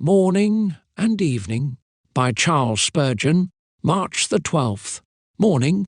Morning and Evening by Charles Spurgeon, March the 12th. Morning.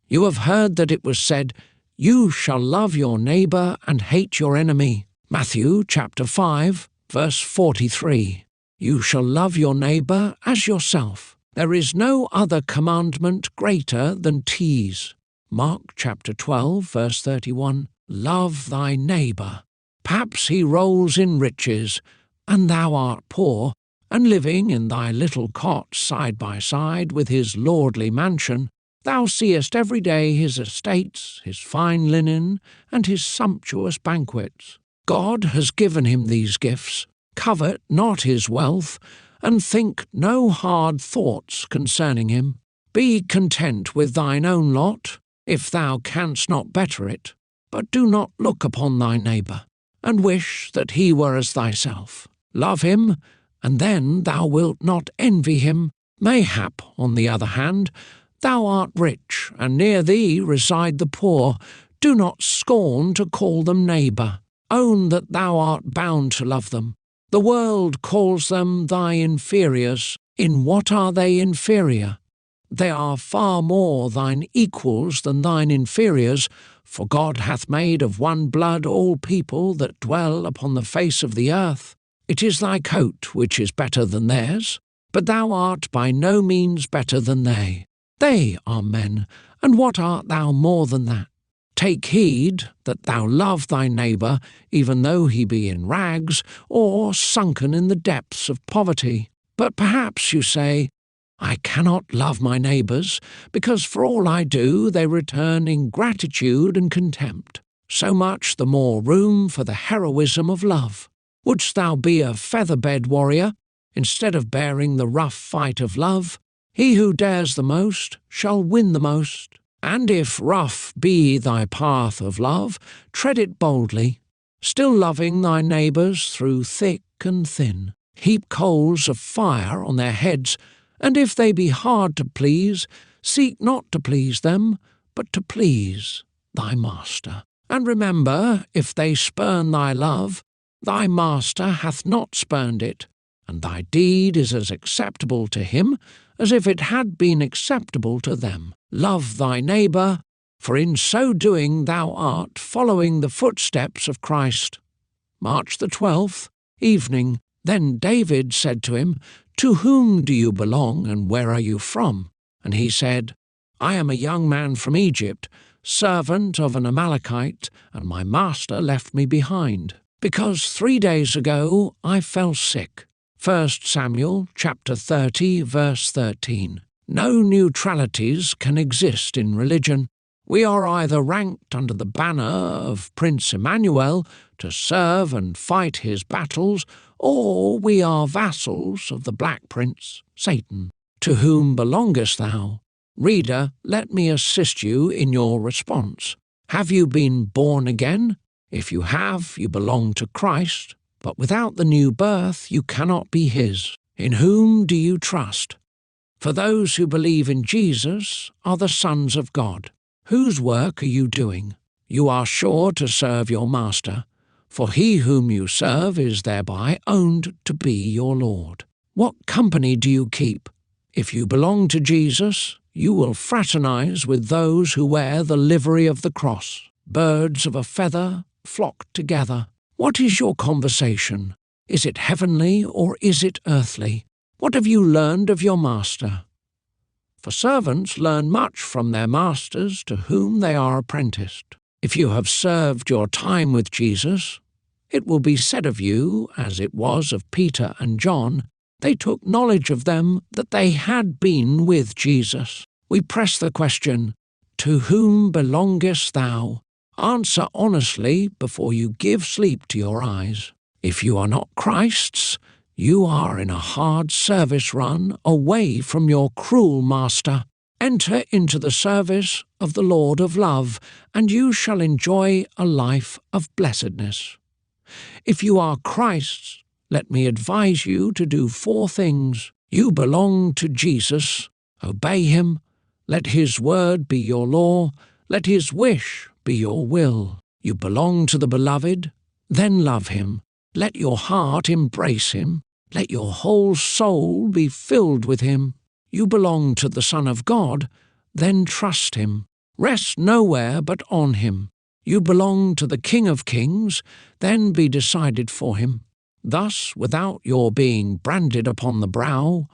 You have heard that it was said, "You shall love your neighbour and hate your enemy." Matthew chapter 5, verse 43. You shall love your neighbour as yourself. There is no other commandment greater than these. Mark chapter 12, verse 31. Love thy neighbour. Perhaps he rolls in riches, and thou art poor, and living in thy little cot side by side with his lordly mansion, thou seest every day his estates, his fine linen, and his sumptuous banquets. God has given him these gifts. Covet not his wealth, and think no hard thoughts concerning him. Be content with thine own lot, if thou canst not better it, but do not look upon thy neighbour, and wish that he were as thyself. Love him, and then thou wilt not envy him. Mayhap, on the other hand, thou art rich, and near thee reside the poor. Do not scorn to call them neighbour. Own that thou art bound to love them. The world calls them thy inferiors. In what are they inferior? They are far more thine equals than thine inferiors, for God hath made of one blood all people that dwell upon the face of the earth. It is thy coat which is better than theirs, but thou art by no means better than they. They are men, and what art thou more than that? Take heed that thou love thy neighbour, even though he be in rags, or sunken in the depths of poverty. But perhaps you say, I cannot love my neighbours, because for all I do they return ingratitude and contempt. So much the more room for the heroism of love. Wouldst thou be a feather-bed warrior, instead of bearing the rough fight of love? He who dares the most shall win the most. And if rough be thy path of love, tread it boldly, still loving thy neighbours through thick and thin. Heap coals of fire on their heads, and if they be hard to please, seek not to please them, but to please thy master. And remember, if they spurn thy love, thy master hath not spurned it, and thy deed is as acceptable to him as if it had been acceptable to them. Love thy neighbour, for in so doing thou art following the footsteps of Christ. March the 12th, Evening. Then David said to him, To whom do you belong, and where are you from? And he said, I am a young man from Egypt, servant of an Amalekite, and my master left me behind, because 3 days ago I fell sick. 1 Samuel chapter 30, verse 13. No neutralities can exist in religion. We are either ranked under the banner of Prince Emmanuel to serve and fight his battles, or we are vassals of the Black Prince, Satan. To whom belongest thou? Reader, let me assist you in your response. Have you been born again? If you have, you belong to Christ, but without the new birth you cannot be his. In whom do you trust? For those who believe in Jesus are the sons of God. Whose work are you doing? You are sure to serve your master, for he whom you serve is thereby owned to be your Lord. What company do you keep? If you belong to Jesus, you will fraternize with those who wear the livery of the cross. Birds of a feather flock together. What is your conversation? Is it heavenly or is it earthly? What have you learned of your master? For servants learn much from their masters to whom they are apprenticed. If you have served your time with Jesus, it will be said of you, as it was of Peter and John, they took knowledge of them that they had been with Jesus. We press the question, To whom belongest thou? Answer honestly before you give sleep to your eyes. If you are not Christ's, you are in a hard service run away from your cruel master. Enter into the service of the Lord of love, and you shall enjoy a life of blessedness. If you are Christ's, let me advise you to do 4 things. You belong to Jesus. Obey him. Let his word be your law. Let his wish be your will. You belong to the Beloved. Then love him. Let your heart embrace him. Let your whole soul be filled with him. You belong to the Son of God, then trust him. Rest nowhere but on him. You belong to the King of Kings, then be decided for him. Thus, without your being branded upon the brow,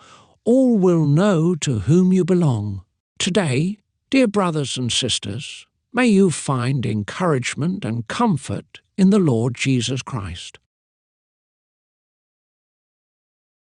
all will know to whom you belong. Today, dear brothers and sisters, may you find encouragement and comfort in the Lord Jesus Christ.